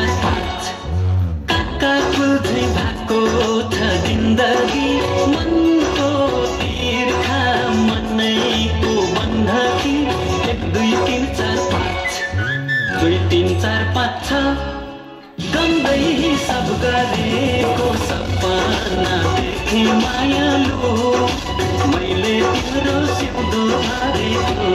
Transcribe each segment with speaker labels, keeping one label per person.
Speaker 1: चार पाँच काका फुल्दै भएको छ जिन्दगी मनको तिर्खा मनैको बन्धकी 1 2 3 4 5 2 3 4 5 6 गन्दै सब गरेको सपना देखे मायालु मैले तिम्रो सिउँदो हारेको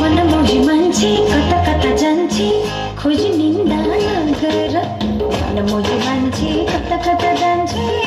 Speaker 2: मनमोजी मान्छे कता कता जान्छे खोजी निन्दा नगर मनमोजी मान्छे कता कता जान्छे